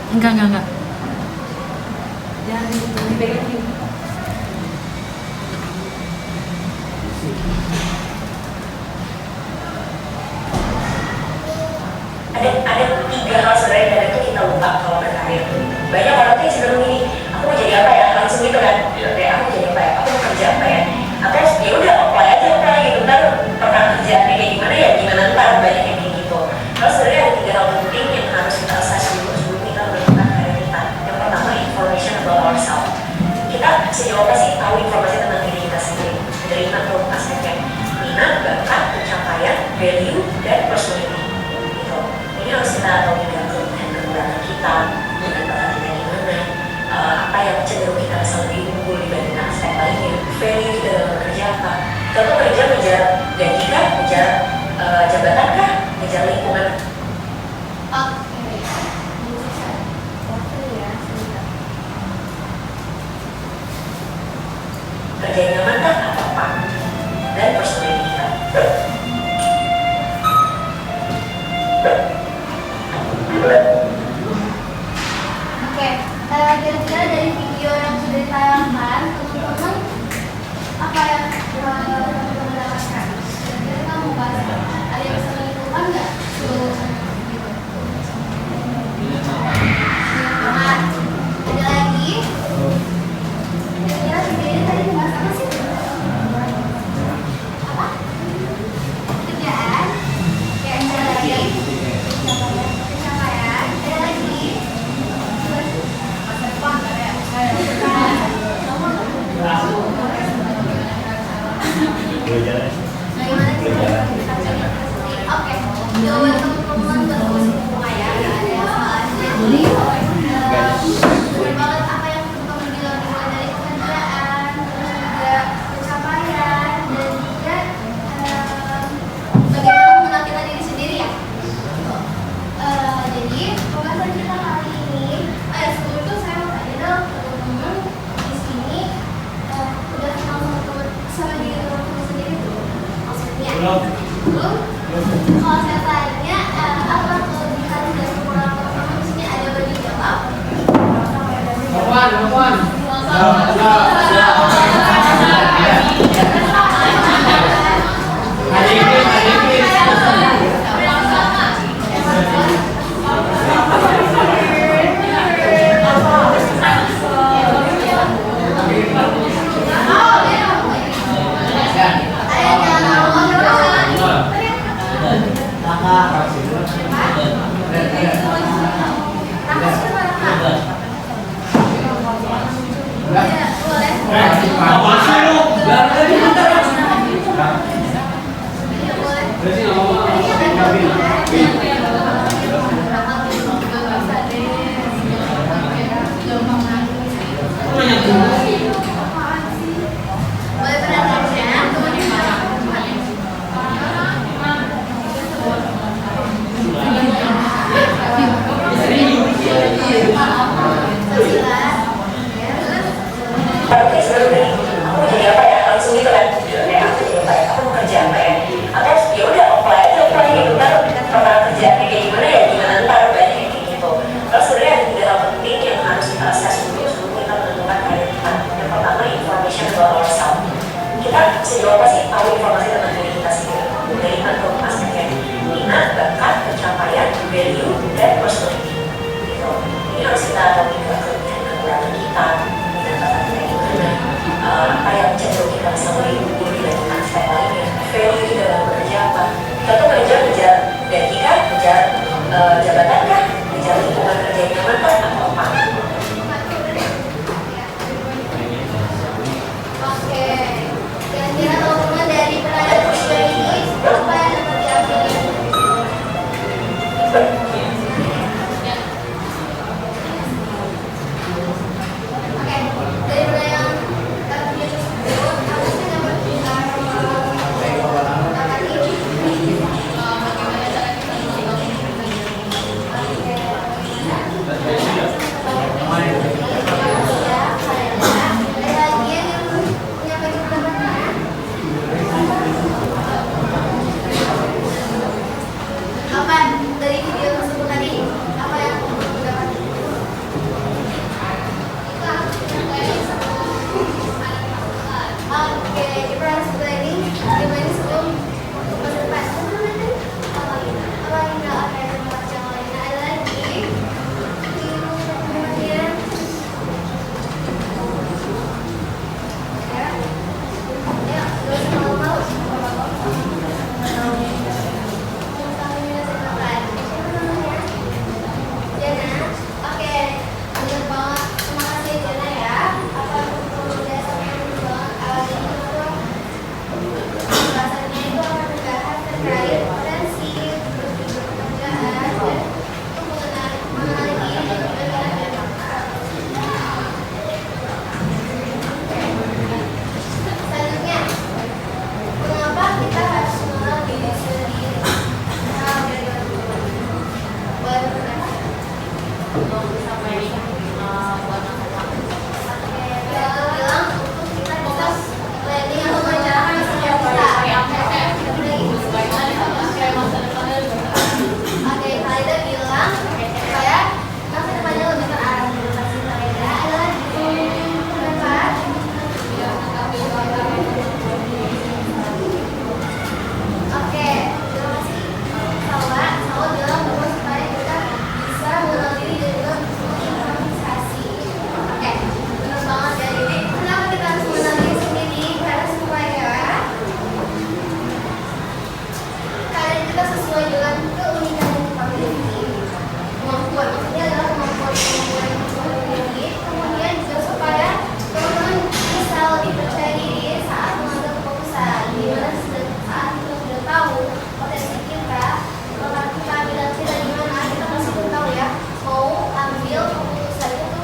Enggak. Jangan dipegang view. Ada 3 hal sebenarnya dari itu kita lupa kalau berkarir. Banyak orang tuh cenderung gini, aku mau jadi apa ya, langsung gitu kan. Kayak aku jadi apa ya, aku mau kerja apa ya. Atau ya udah apply aja gitu, ntar pernah kerjaannya kayak gimana ya, gimana ntar, banyak yang kayak gitu. Terus sebenarnya ada 3 hal penting yang harus kita assess dulu sebelum kita menentukan karir kita. Yang pertama, information about ourselves. Kita sejauh apa sih tahu informasi tentang diri kita sendiri dari 6 aspeknya: minat, bakat, pencapaian, value, dan personality. Gitu. Ini harus kita tahu juga kekurangan kita, dengan bakat kita gimana, apa yang cenderung kita rasa lebih unggul dibanding aspek lainnya, value kita dalam bekerja apa. Kita tuh kerja ngejar gaji kah, ngejar jabatan kah, ngejar lingkungan. Kerja yang nyaman kan apa? Dan personality kita. Oke, kira-kira dari video yang sudah ditayangkan, teman-teman apa yang teman-teman dapatkan? Kira-kira kamu bahas ada yang bisa menentukan nggak? Ada lagi? Kira-kira video ini tadi membahas apa sih? Apa? Kerjaan? Kayak ada lagi? Pencapaian? Ada lagi? Masa depan nggak ya? Bagaimana sih? Oke, jawaban teman-teman bagus semua ya, nggak ada yang salah. Jadi, benar banget apa yang kamu bilang, mulai dari pekerjaan, terus juga pencapaian, dan juga bagaimana mengenal diri sendiri ya. Jadi pembahasan kita kali ini, sebelum itu saya mau tanya dong teman-teman di sini udah kenal sama diri teman-teman sendiri tuh, maksudnya belum? Kalau saya tanya apa kelebihan dan kekurangan teman-teman di sini, ada bagi jawab? Aku jadi apa ya, langsung gitu kan. Kayak aku jadi apa ya, aku mau kerja apa ya. Atau ya udah apply aja gitu, ntar pernah kerjaannya kayak gimana ya, gimana ntar, banyak yang kayak gitu. Terus sebenarnya ada 3 hal penting yang harus kita assess dulu sebelum kita menentukan karir kita. Yang pertama, information about ourselves. Kita sejauh apa sih tahu informasi tentang diri kita sendiri dari 6 aspeknya: minat, bakat, pencapaian, value, dan personality. Gitu. Ini harus kita tahu juga kekurangan kita, dan bakat kita gimana, apa yang cenderung kita bisa lebih unggul dibanding aspek lainnya, value kita dalam bekerja apa. Kita tuh ngejar gaji kah, ngejar jabatan kah, ngejar lingkungan kerja yang nyaman kah, atau apa? Oke, kira-kira teman-teman dari pertanyaan video ini apa yang dapat diambil? Oke, dari pertanyaan video tersebut, apa sih yang dapat dapati? Bagaimana cara kita sampai buat makan. bilang untuk kita bisa planning atau merencanakan misalnya kita Oke, Khalida bilang supaya masa depannya lebih terarah. Motivasi Khalida adalah bermanfaat. Oke, terima kasih. Sawa bilang bahwa supaya kita bisa mengenal diri dan juga improvisasi. Oke, benar banget ya. Jadi kenapa kita harus mengenal diri sendiri? Karena supaya keadaan kita sesuai dengan keunikan yang kita miliki. Kemampuan, maksudnya adalah kemampuan yang kita miliki. Kemudian juga supaya teman-teman bisa lebih percaya diri saat mengambil keputusan. Dimana saat kita sudah tahu potensi kita, bakal kita ambil kita di mana, kita pasti belum tahu ya mau ambil keputusan itu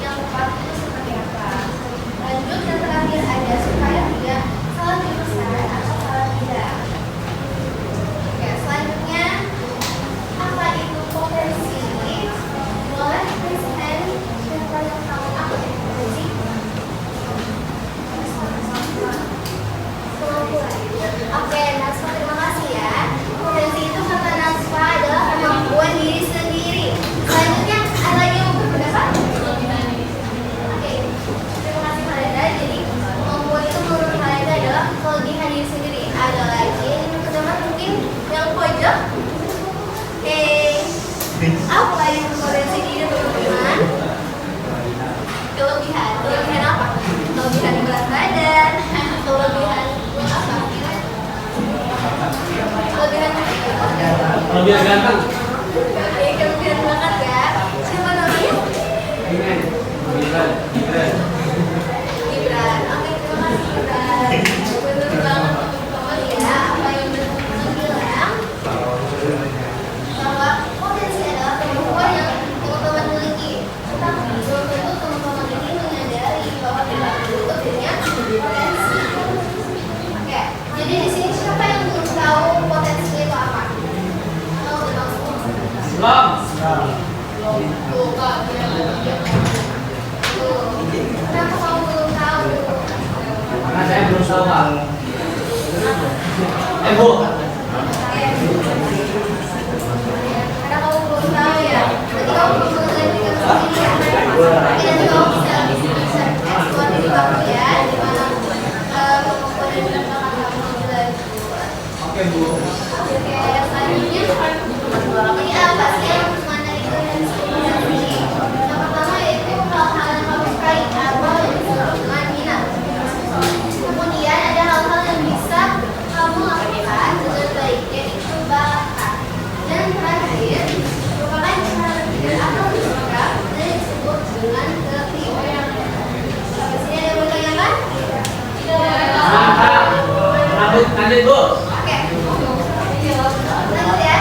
yang tepat itu seperti apa. Lanjut yang terakhir ada supaya tidak salah jurusan atau salah tidak. Oke, selanjutnya apa itu potensi? Boleh present siapa yang tahu apa itu potensi? Kemampuan. Oke, Nasfa terima kasih ya. Potensi itu kata Nasfa adalah kemampuan diri sendiri. Selanjutnya ada lagi yang mau berpendapat? Oke, terima kasih Khalida. Jadi kemampuan itu menurut Khalida adalah kelebihan diri sendiri. Ada lagi yang pertama mungkin yang pojok. Oke, apa yang potensi diri teman-teman? Kelebihan apa? Kelebihan berat badan, kelebihan apa? Kelebihan ganteng. Kelebihan banget ya. Siapa namanya? Gibran. Gibran. Oke, terima kasih Gibran. Bener banget teman-teman ya. Apa yang teman-teman bilang bahwa potensi adalah kemampuan yang teman-teman miliki. Tetapi belum tentu teman-teman ini menyadari bahwa kita itu punya potensi. Oke, jadi di sini siapa yang belum tahu potensi itu apa? Kalau udah tahu semua. Tuh, Kak, tuh. Kenapa kamu belum tahu? Karena saya belum tahu, Pak. Bu. Karena kamu belum tahu ya. Jadi kamu belum mengenai diri kamu sendiri ya. Oke, nanti kamu bisa eksplor diri kamu ya. Di mana kemampuan dan juga bakat kamu lebih lanjut. Oke, Bu. Oke, selanjutnya ini apa sih yang mana itu dari sini? Yang pertama yaitu hal-hal yang kamu sukai atau yang disebut dengan minat. Kemudian ada hal-hal yang bisa kamu lakukan dengan baik, yaitu bakat. Dan terakhir merupakan cara berpikir atau bersikap dan disebut dengan kepribadian. Sampai sini ada yang mau ditanyakan? Lanjut, Bu. Oke. Lanjut ya.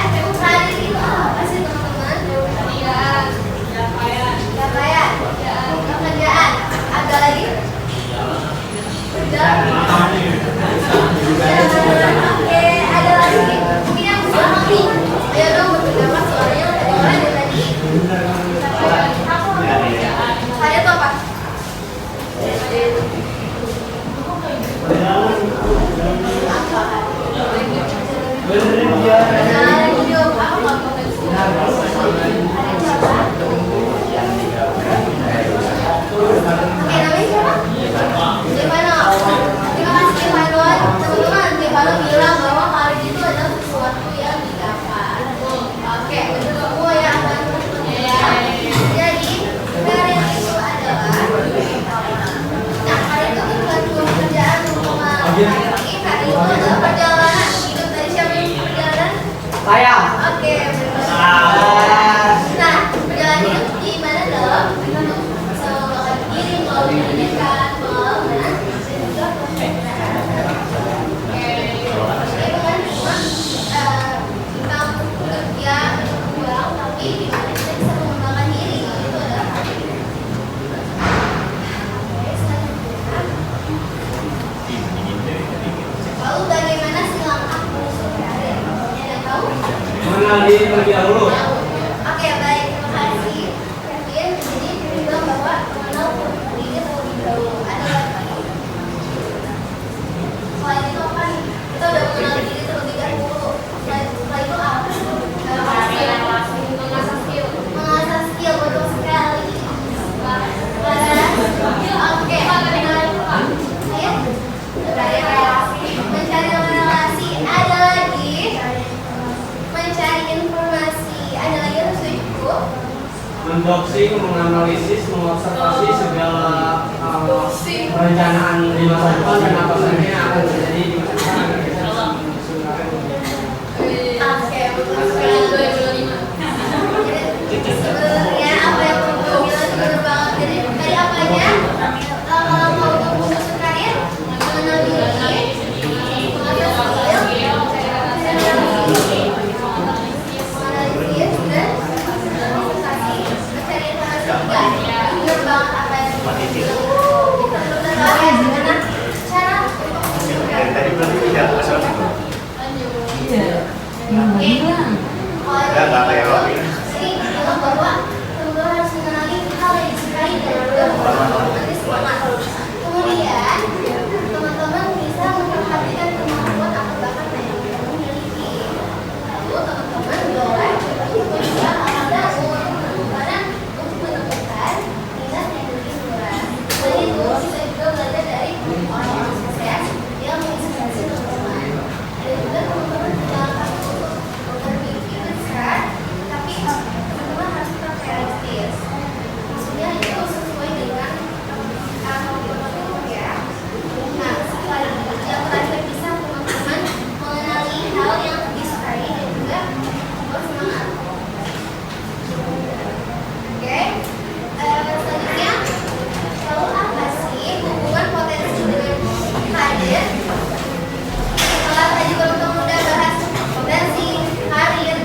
mendoxing, menganalisis, mengobservasi segala perencanaan di masa depan dan apa saja yang akan terjadi di masa depan agar kita bisa menyusun sebenarnya apa yang kamu bilang itu benar banget. Jadi tadi apa aja? Kalau mau menyusun karir, mengenal diri, mengenal skill, menganalisis dan investasi, mencari informasi juga. Benar banget apa yang kamu bilang. Benar banget gimana cara Dari tadi belum tidak asal itu. Nggak kayak Robi. Jadi bilang bahwa teman-teman harus mengenali hal yang disukai dan juga mengenali semangat. Kemudian teman-teman bisa memperhatikan kemampuan atau bakat yang teman-teman miliki. Lalu teman-teman boleh mencoba ada pengembangan untuk menemukan minat yang lebih luas. Selain itu kita juga belajar dari orang-orang sukses yang menginspirasi teman-teman. Ada juga teman-teman tidak untuk berpikir besar, tapi teman-teman harus tetap realistis. Maksudnya itu sesuai dengan teman-teman ya. Nah, yang terakhir bisa teman-teman mengenali hal yang disukai dan juga bersemangat. Oke, selanjutnya lalu apa sih hubungan potensi dengan karir? Setelah tadi teman-teman udah bahas potensi karir,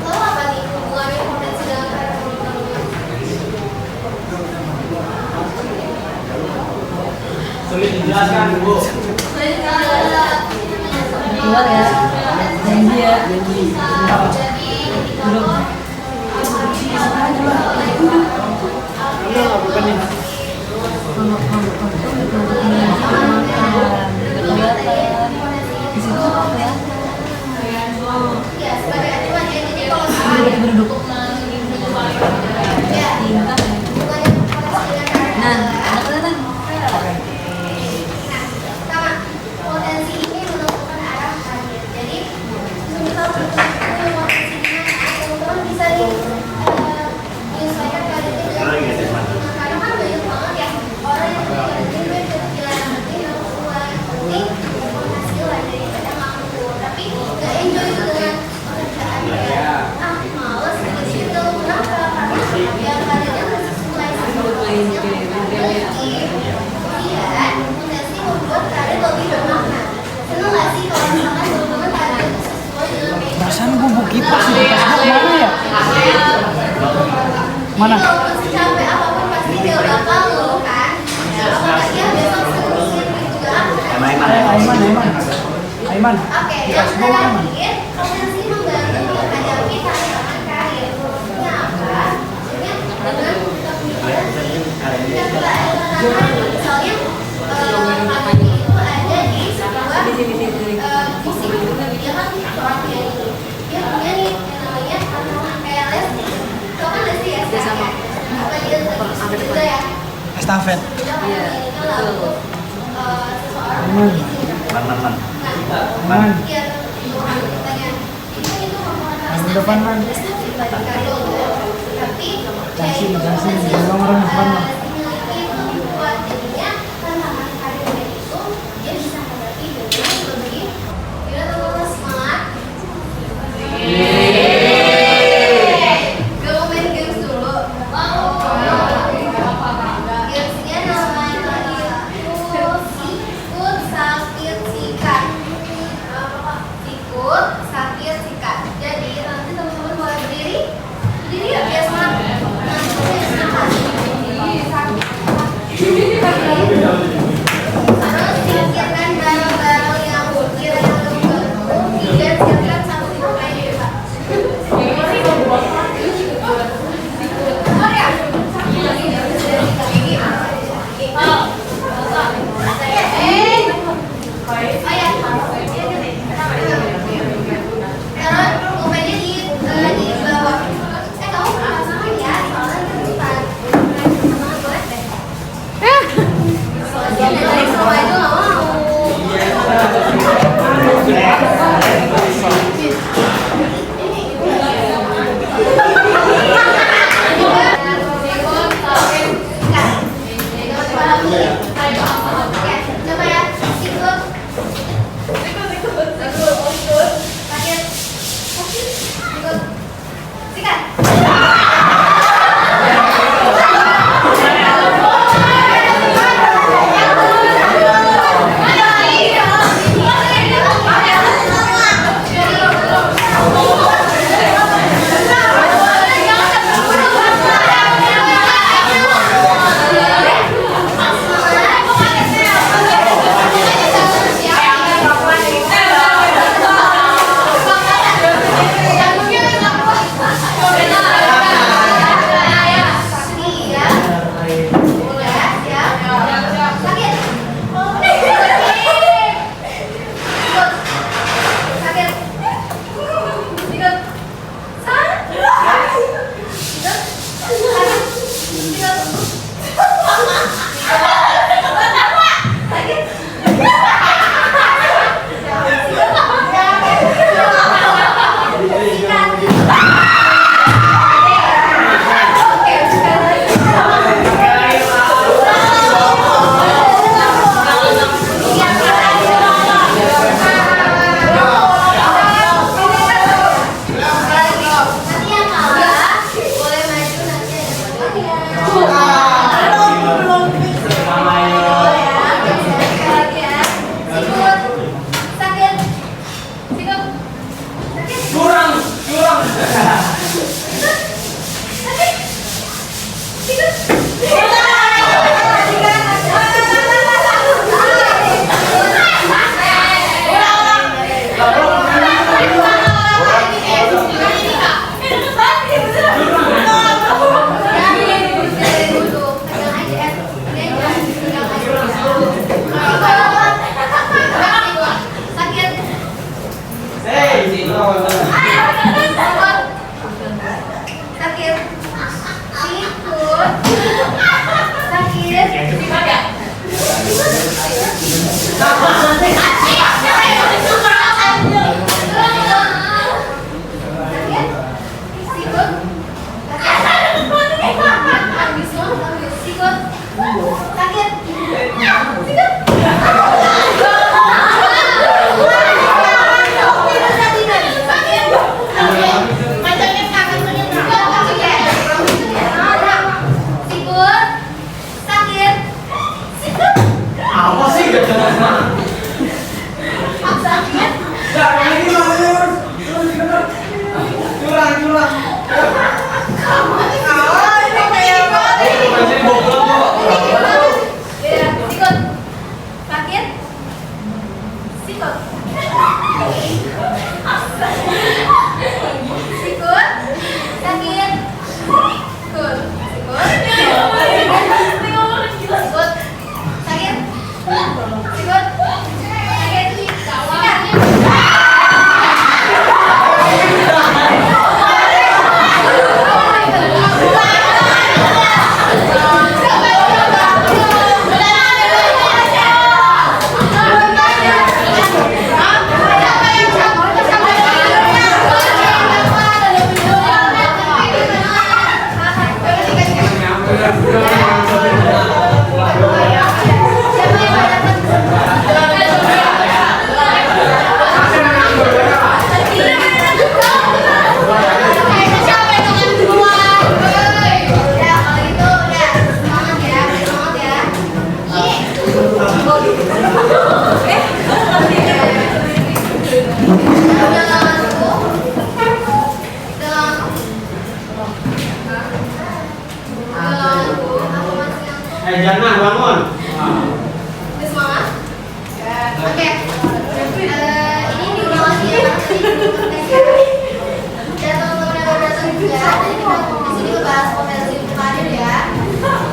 lalu apa nih hubungannya potensi dengan karir teman-teman? sulit dijelaskan, Bu. Keluar ya, janji ya, janji. Ya, sebagai acuan ya, jadi kalau untuk ya, hubungannya potensi dengan karir pertama, potensi ini menentukan arah karir. Jadi, misal potensi di mana, teman-teman bisa menyesuaikan karirnya dengan karena kan banyak banget ya orang yang karirnya kepikiran nanti yang uang yang penting penghasilan daripada nganggur. Tapi nggak enjoy itu dengan pekerjaannya. Males gitu. Kenapa? Karena ya karirnya nggak sesuai sama kemudian potensi membuat karir lebih bermakna. Seneng gak sih kalau misalkan teman-teman karir itu sesuai dengan Perasaan gue mau kipas di tas gue mana ya? Mana? Jadi walaupun secapek apapun pasti dia bakal ngeluh kan. Apakah dia besok seluruhnya juga akan. Aiman. Oke, yang terakhir potensi membantu menghadapi tantangan karir. Maksudnya apa? Maksudnya dengan kepikiran yang juga ada tantangan. Misalnya kami itu ada di sebuah musik. Dia kan seorang penyanyi. Dia punya nih yang namanya tantangan kayak les. Kau kan les ya? Sama. Apa dia juga ya? Estafet. Dia kan menyanyikan lagu seseorang Man. Man. Iya, Tuhan kitanya. Itu Yang depan, Man. Tapi Jansin, belum orang depan, Man. dimiliki membuat jadinya tantangan karirnya itu dia bisa hadapi dengan lebih. Gimana teman-teman semangat? Gak mau main games dulu. Gamesnya namanya itu sikut sakit sikat. Sikut sakit sikat. Jadi nanti teman-teman boleh berdiri. Berdiri ya biar semangat. Nanti saya sakit, sikut, sakit, Apa sih gak jelas? Jangan bangun. Udah semangat? Oke. Ini diulang lagi ya. Dan teman-teman yang udah datang juga, jadi kita di sini ngebahas potensi untuk karir ya.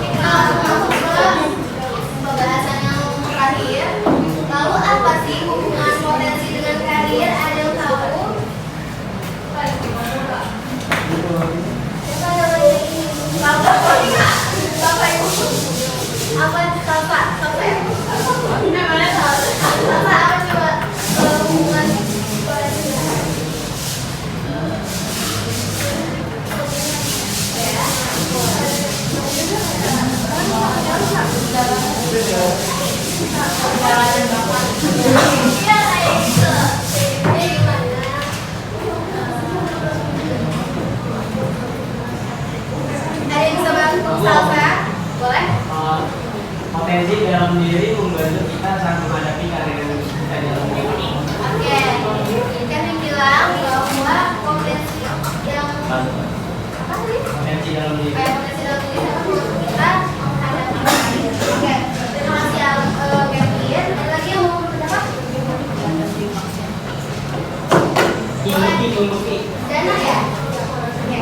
Kita langsung masuk ke pembahasan yang terakhir. Lalu apa sih hubungan potensi dengan karir? Ada yang tahu? Bapak Ibu. Apa Bapak? Apa coba hubungan ada yang bisa bantu Salsa? Boleh? Potensi dalam diri membantu kita saat menghadapi karir kita dalam diri. Oke, kan yang bilang bahwa potensi yang apa sih? Potensi dalam diri. Potensi dalam diri dapat membantu kita menghadapi karir. Oke, terima kasih Kevin. Ada lagi yang mau berpendapat? Ilmuki. Dana ya? Oke.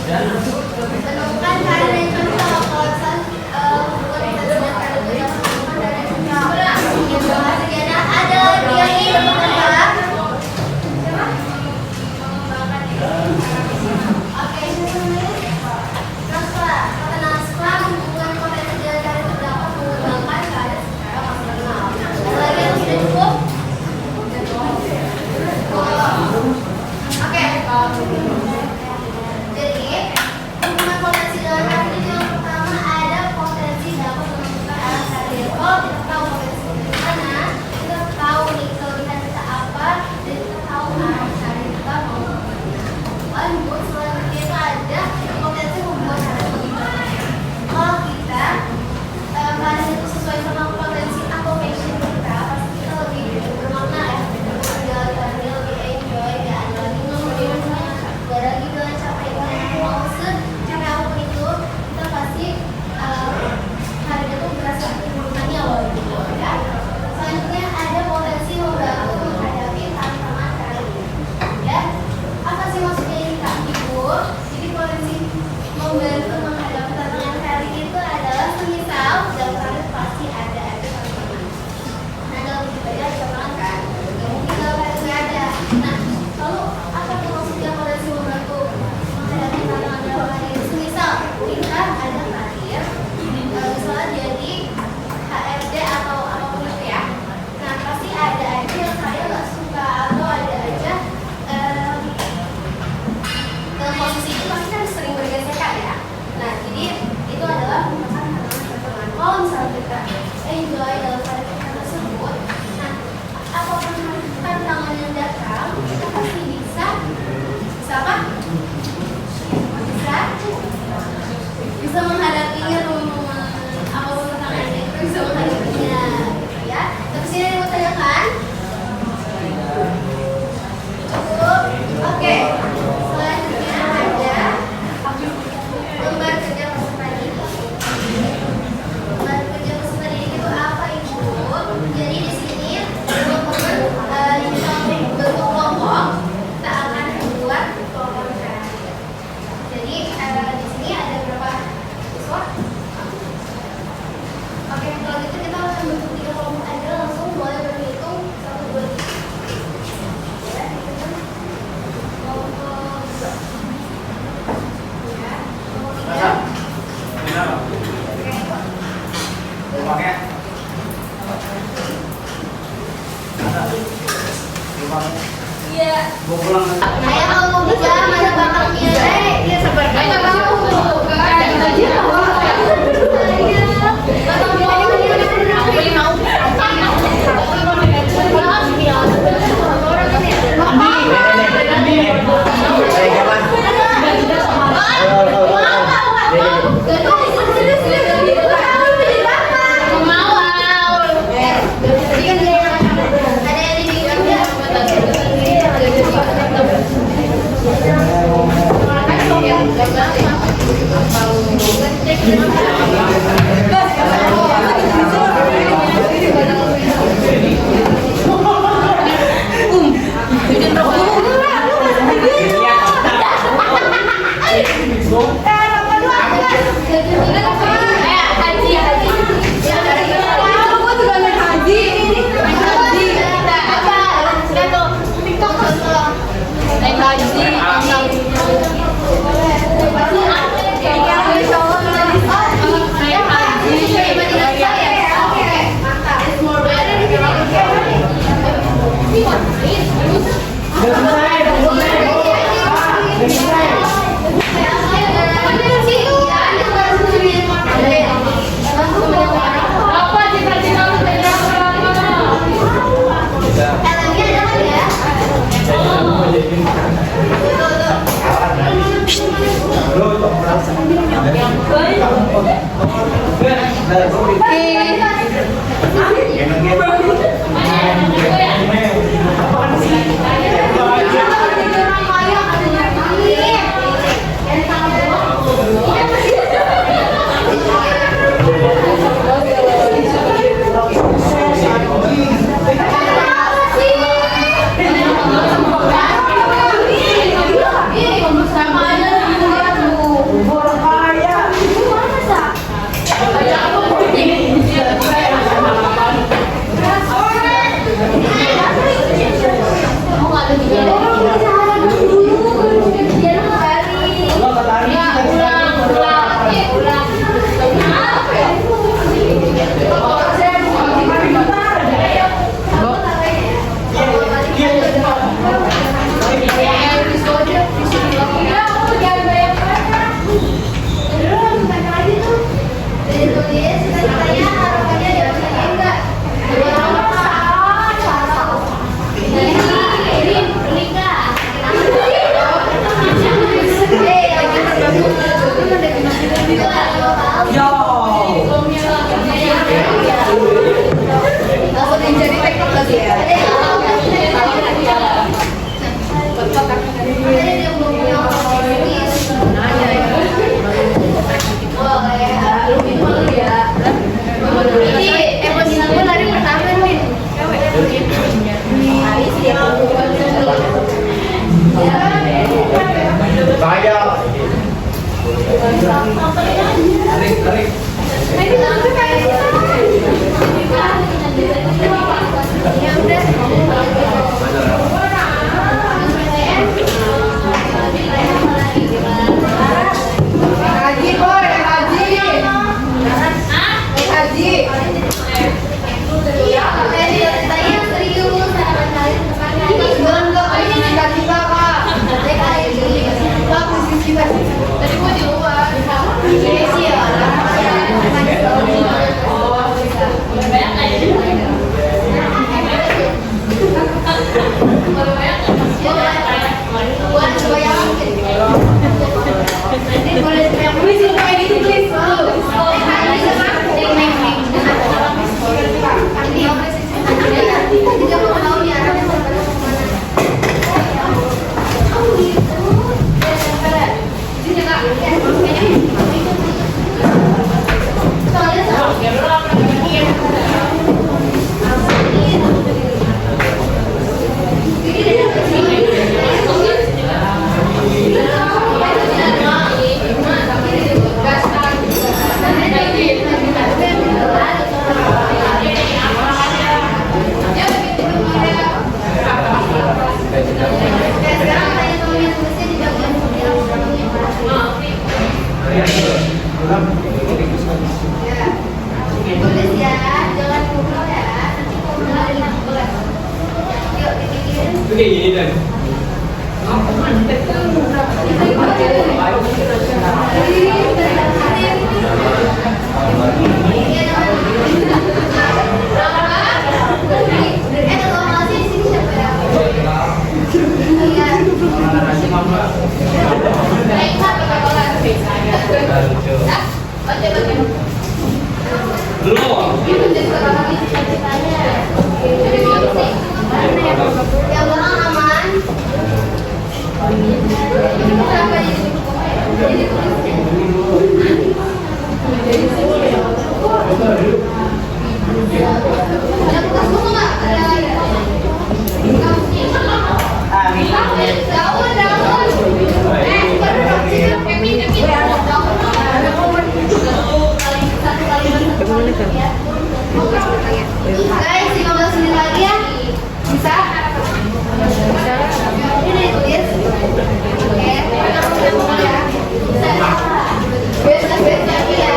Dana. Menemukan karir yang cocok kalau hubungan kita dengan karir itu dapat menemukan karir yang cocok. Terima kasih Dana. Ada lagi yang ingin berpendapat? Siapa? Oke, Nasfa. Kata Nasfa, hubungan potensi dengan karir itu dapat mengembangkan karir secara maksimal. Ada lagi yang sudah cukup? Oke. Jadi, hubungan potensi dengan karir itu yang pertama ada potensi dapat menentukan arah karir. Kalau kita tahu potensi dari mana, kita tahu nih kelebihan kita apa, dan kita tahu arah karir kita mau kemana. Lanjut, selanjutnya itu ada potensi hubungan karir bagaimana. Kalau kita karir itu sesuai sama potensi atau passion kita, pasti kita lebih bermakna ya. Menjalani lebih enjoy, gak ada lagi ngomongin gak ada lagi dengan capek mau secapek apapun itu, kita pasti hari itu berasa hanya loh gitu ya. Selanjutnya ada potensi membantu menghadapi tantangan karir ya. Apa sih maksudnya ini Kak Ibu? Jadi potensi membantu menghadapi tantangan karir itu adalah semisal dalam karir pasti ada tantangan. Nah dalam hidup aja ada tantangan kan? Gak mungkin dalam karir nggak ada. Nah lalu apa tuh maksudnya potensi membantu menghadapi bisa apa? Bisa menghadapinya teman-teman. Apapun tantangannya itu bisa menghadapinya, ya. Terus ini yang mau tanyakan? Cukup. Oke. Selanjutnya ada lembar kerja peserta didik. Lembar kerja peserta didik itu apa, Ibu? Jadi di sini teman-teman di dalam bentuk kelompok kita akan membuat kelompok kreatif. Jadi di sini ada berapa siswa? Oke, kalau gitu kita akan bentuk 3 kelompok aja, langsung mulai berhitung 1, 2, 3. Ya, hitungan kelompok 2. Ya, kelompok 3. Oke. Iya. Ayah kalau mau bicara mana bakalnya? Dia sabar. Ayah mau. Tadi mau di luar. Ini sih ya. Tulis ya, jangan ngobrol ya. Nanti ngobrol ada nambah. Yuk dipikirin. Itu kayak gini dan. Kalau masih di sini siapa ya? Iya. Yang orang aman. Kenapa jadi ada bekas buku nggak? Daun. Guys, 15 menit lagi ya. Bisa? Ini ditulis. Oke, ya. Bisa. Best lagi ya.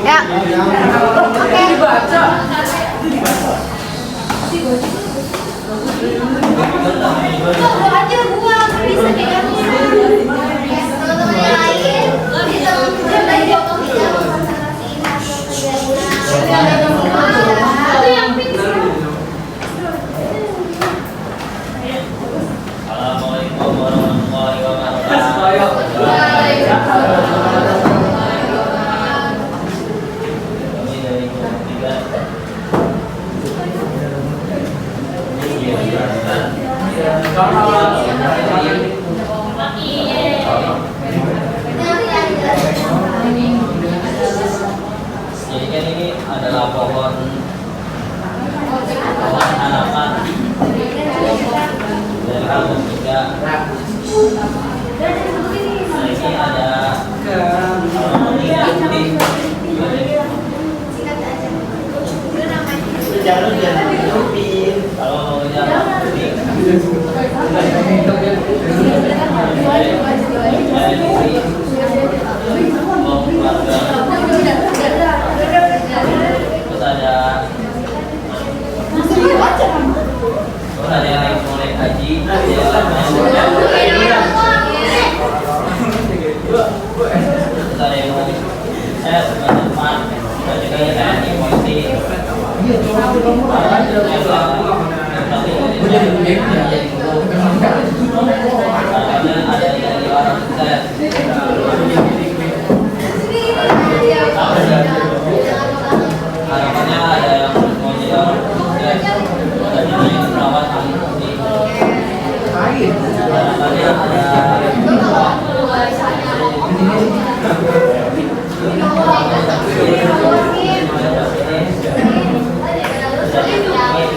Ya. Oke. Dibaca. Tuh, aja buang bisa kayak gitu. Teman-teman yang lain bisa mencoba foto video Assalamualaikum warahmatullahi wabarakatuh. Kami dari Komisi 3. Jadi kan ini adalah pohon harapan dari album 3. Nah ini ada kalau terus ada yang mulai haji, terus ada yang mau saya suka teman dan juga yang di posisi ada dari orang saya harapannya ada yang mau jadi orang sukses dan jadi perawat ahli fungsi. Harapannya ada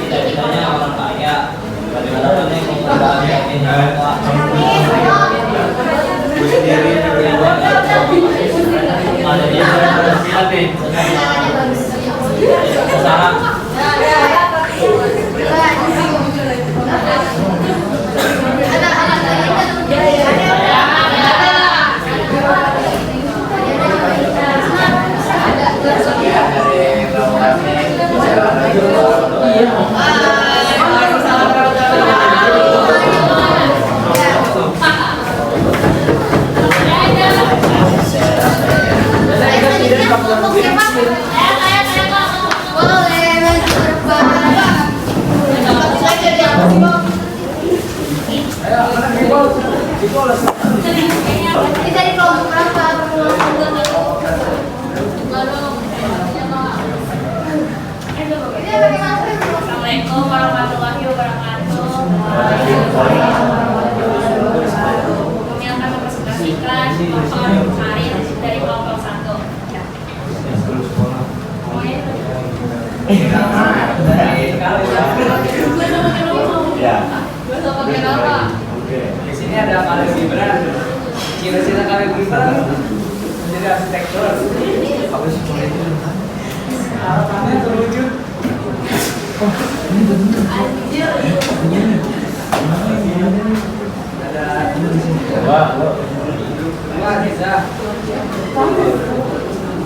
cita-citanya orang kaya. Harapannya ada di usaha Kita di kelompok berapa? Assalamualaikum warahmatullahi wabarakatuh. Kami akan mempresentasikan performa hari dari kelompok 1. Ya. Di sini ada Khalil Gibran. Cita-cita Khalil Gibran menjadi arsitektur. Harapannya terwujud. Ada dua Riza.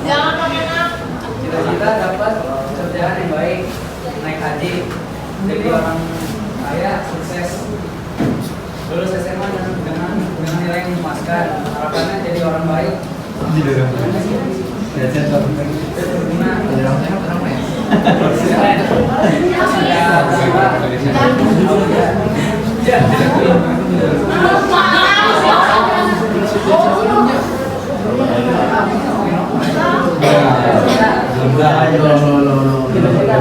Jangan komentar. Cita-cita dapat kerjaan yang baik, naik haji, jadi orang kaya, sukses, lulus SMA dengan nilai yang memuaskan. Harapannya jadi orang baik, berguna. Cita-cita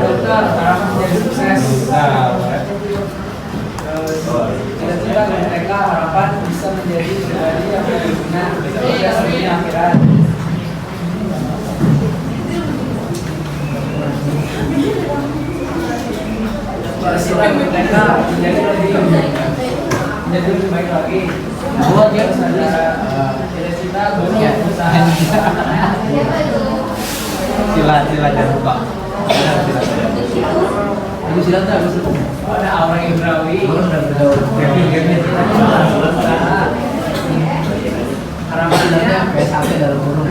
dokter, harapan menjadi sukses. Cita-cita mereka harapan bisa menjadi pribadi yang berguna sukses di akhirat. Cita-cita mereka menjadi lebih baik lagi. Buat dia ada cita-cita punya usaha. Sila jangan lupa. Itu sila tuh apa sih? Ada aura Ibrawi. Harapannya PSAP dalam kurung.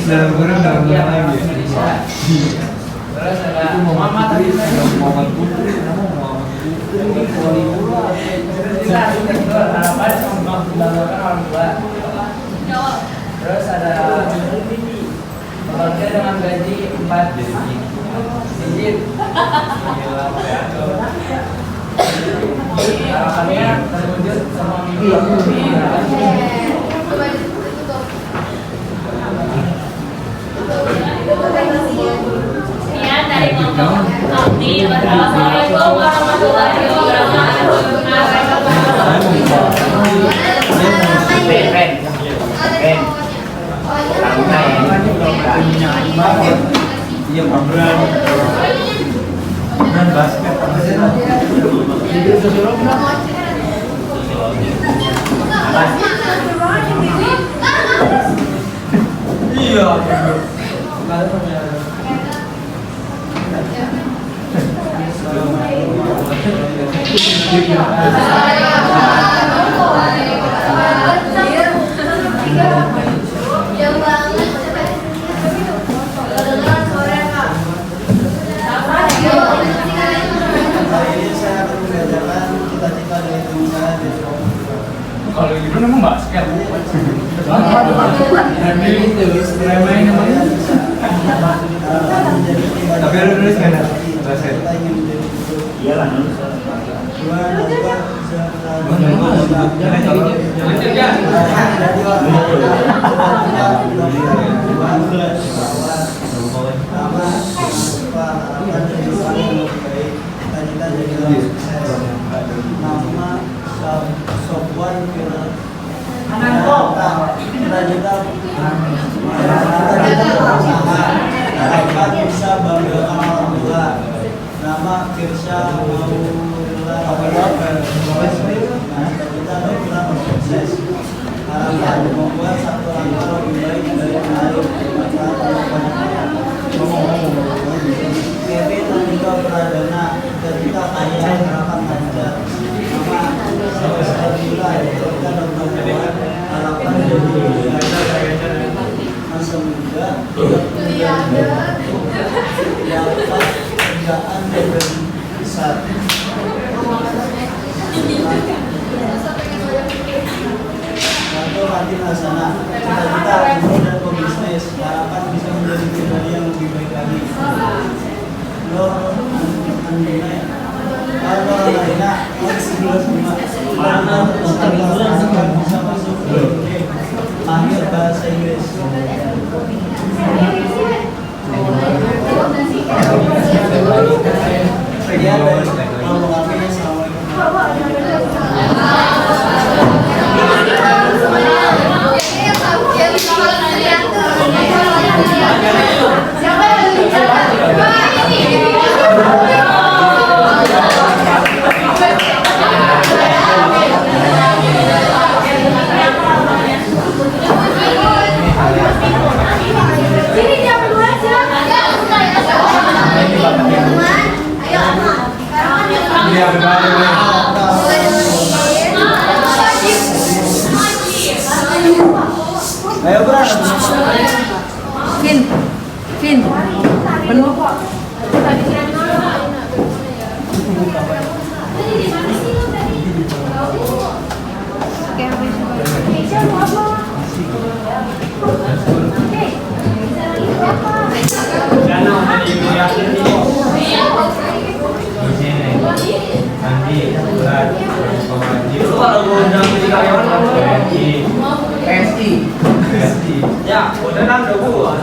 Dalam kurung lagi. Terus ada Muhammad Putri. Cita-cita arsitektur, harapan membanggakan orang tua. Terus ada bekerja dengan gaji 4 digit. Harapannya terwujud semua mimpi. Sekian dari kelompok Abdi. Wassalamualaikum warahmatullahi Iya, Pabran basket. Iya. Jauh banget. Hari ini saya akan mengajarkan cita-cita dari teman saya di sekolah. Kalau gitu memang basket. Tapi lu nulis nggak ada? Iya lah, Lanjut ya. Bisa banggakan orang tua. Nama Kirsya kita dokter sukses. Harapan membuat satu langkah lebih baik dari kemarin. Kevin Andika Pradana, kita kaya harapan lancar. Nama Sabila, kita dokter harapan jadi masa muda. Dapat kerjaan yang besar. Lalu Fatin Hasana, cita-cita ilmu dan pebisnis, harapan bisa menjadi pribadi yang lebih baik lagi. Nur Andina ya. Kalau Andina, mana bisa masuk akhir bahasa Inggris. Ya, kalau kami ayo berangkat. Vin, penuh kok. Ya, udah kan udah gua.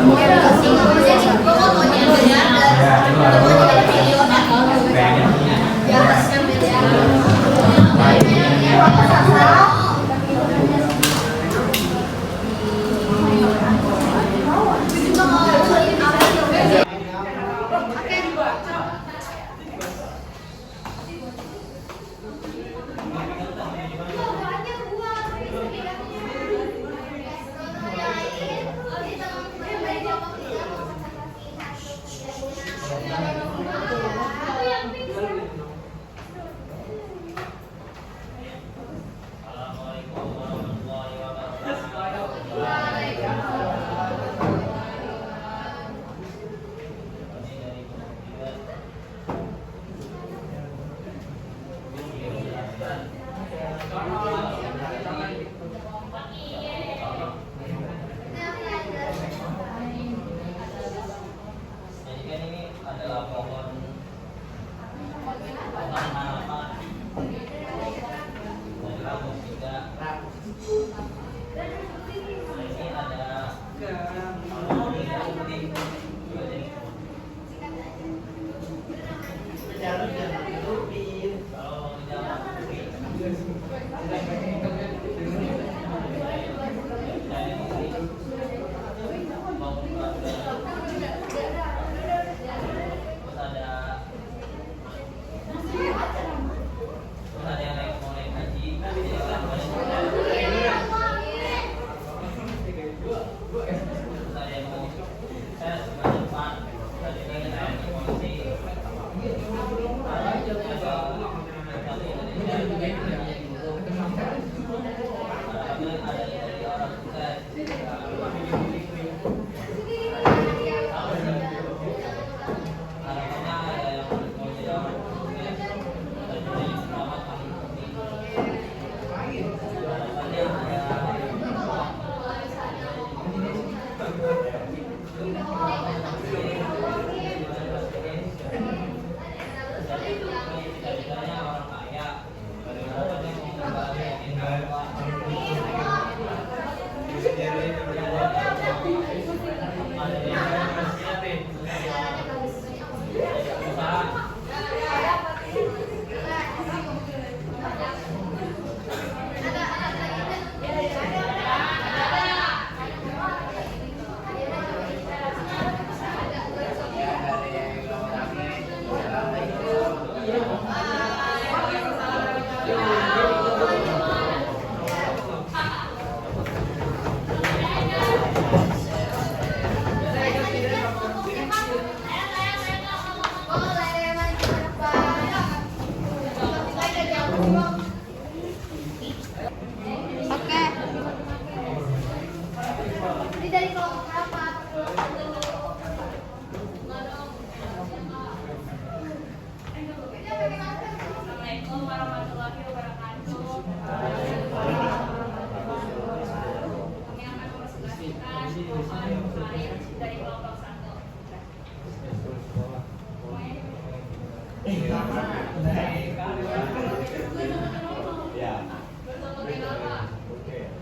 Ya.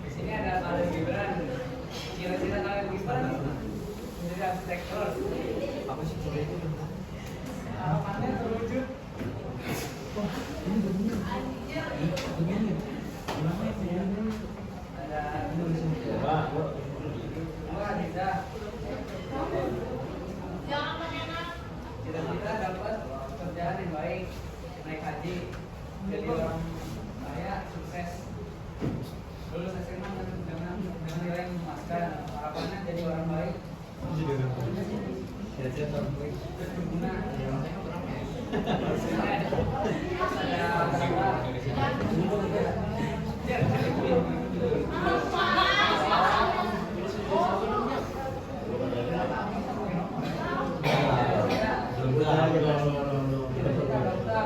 Di sini ada Khalil Gibran. Cita-cita Khalil Gibran menjadi arsitektur. Apa sih itu? Harapannya terwujud. Ada Nisa. Cita-cita dapat kerjaan yang baik, naik haji, jadi orang kaya, sukses, lulus SMA dengan nilai yang memuaskan. Harapannya jadi orang baik, berguna.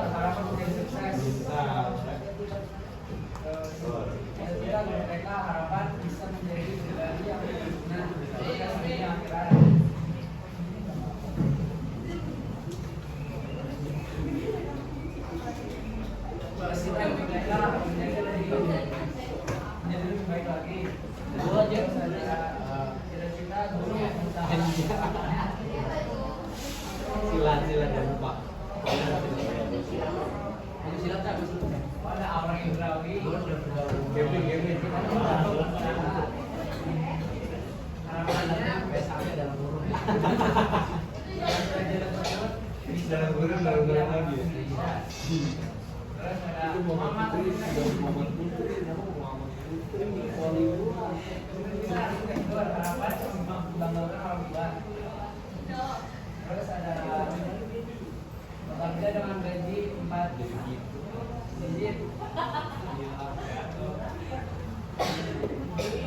Harapan menjadi sukses. Cita-cita mereka harapan bisa menjadi pribadi yang berguna ketika dunia akhirat. Cita-cita mereka menjadi lebih baik lagi. Cita-cita guru yang berusaha. Silat dan lupa. Silat tak ada orang Ibrani. Gambling. Harapannya besarnya dalam guru. Dalam guru lagi. Terus ada Muhammad harapan membanggakan orang tua. Terus ada bekerja dengan gaji 4 digit.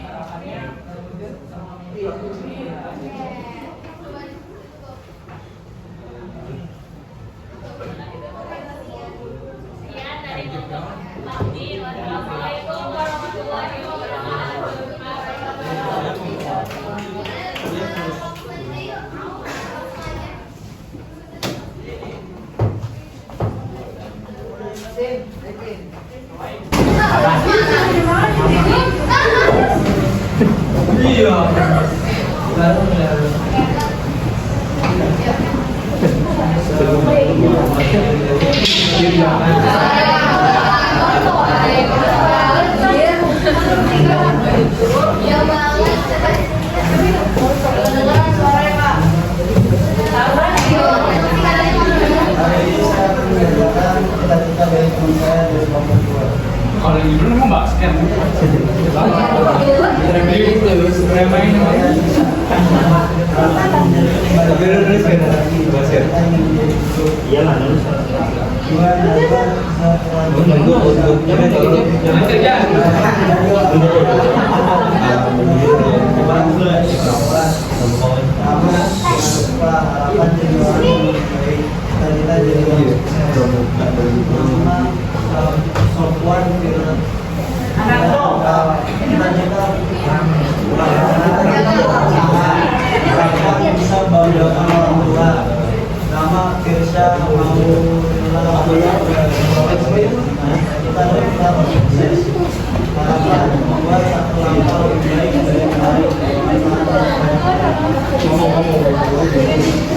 Harapannya terwujud sama mimpi. Sekian dari Bakti. Wassalamualaikum warahmatullahi Cita-cita dari teman saya dari Bapak Tua. Kalau ini belum emang basket. Iyalah, lulus. bisa banggakan orang tua. Nama Firsa Maulana kita sukses. Harapan membuat satu langkah lebih baik dari kemarin.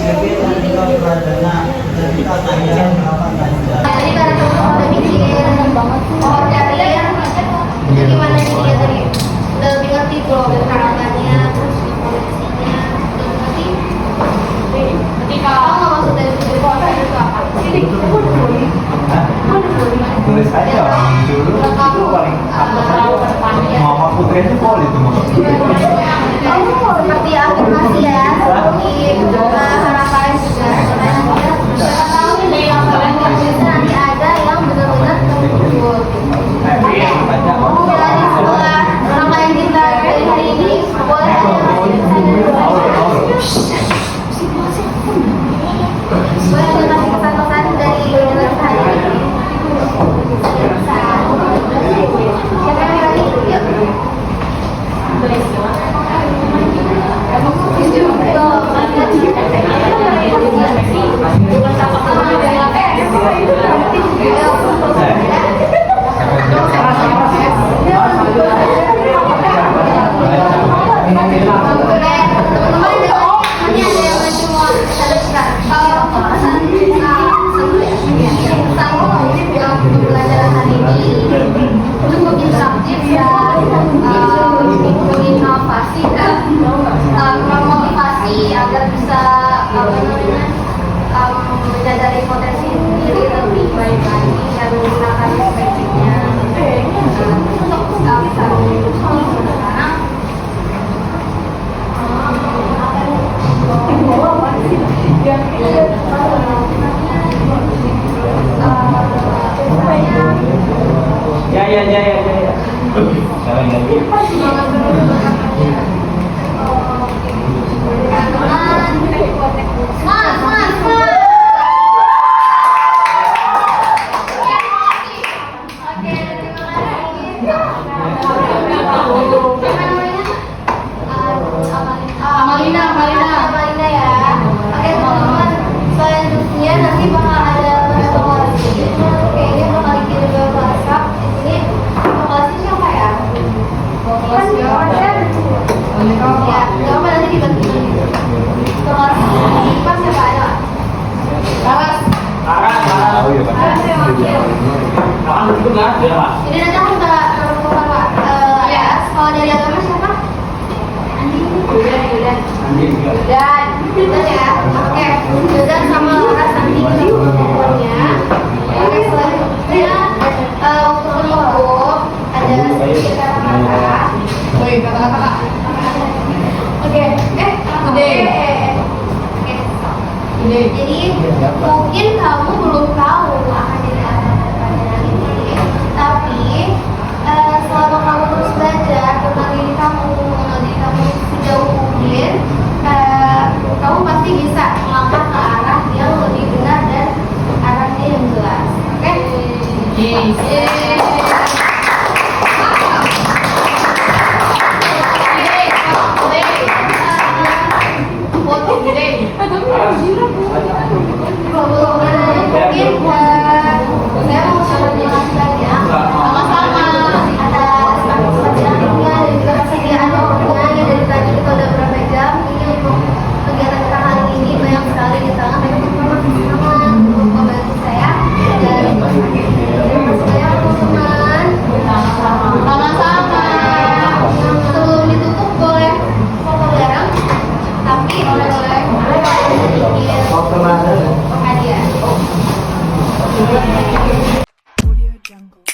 Kevin Andika Pradana dan kita tanya harapan Tanja. Tadi karena kamu udah bikin renang banget. Oh, dari yang gimana nih dia tadi? Udah lebih ngerti program harapannya, terus koleksinya, udah ngerti. Ketika kamu nggak masuk dari puasa itu apa? Ini aku udah boleh. Tulis aja dulu itu paling Mama Putri itu pol itu Kamu mau seperti afirmasi ya, harapan juga. Karena tahu nih yang paling bisa nanti ada yang benar-benar terwujud. Pembelajaran hari ini cukup interaktif dan menginovasi dan memotivasi agar bisa menyadari potensi diri lebih baik lagi dan menggunakan perspektifnya untuk bisa sekarang. Ya. Sekarang lagi. Amalina ya. Oke teman-teman, selanjutnya nanti bakal ada evaluasi. Kayaknya bakal dikirim ke WhatsApp. Ini evaluasi siapa ya? Kan ya, nggak apa nanti dibagi. Evaluasi pas siapa ada? Laras. Tahu ya Pak. Akan itu nggak ada, Pak. Jadi nanti aku minta nomor Pak. Ya, kalau dari agama siapa? Yudan ya. Oke, Yudan sama Laras nanti kita nomornya. Oke, selanjutnya untuk logo ada sedikit kata-kata. Woi, kata-kata. Oke, jadi mungkin kamu belum tahu akan jadi apa pelajaran ini, tapi selama kamu terus belajar tentang diri kamu, mengenal diri kamu sejauh mungkin, kamu pasti bisa melangkah ke arah yang lebih benar dan arahnya yang jelas. Oke? Mungkin saya mau menjelaskan ya, sama-sama atas perjalanannya dan juga kesediaan waktunya yang dari tadi kita udah berapa jam ini untuk kegiatan kita kali ini banyak sekali di tangan banyak teman-teman untuk membantu saya dan terima kasih banyak teman-teman. Sama-sama. Sebelum ditutup boleh foto bareng, tapi oleh-oleh sedikit hadiah. Audio Jungle.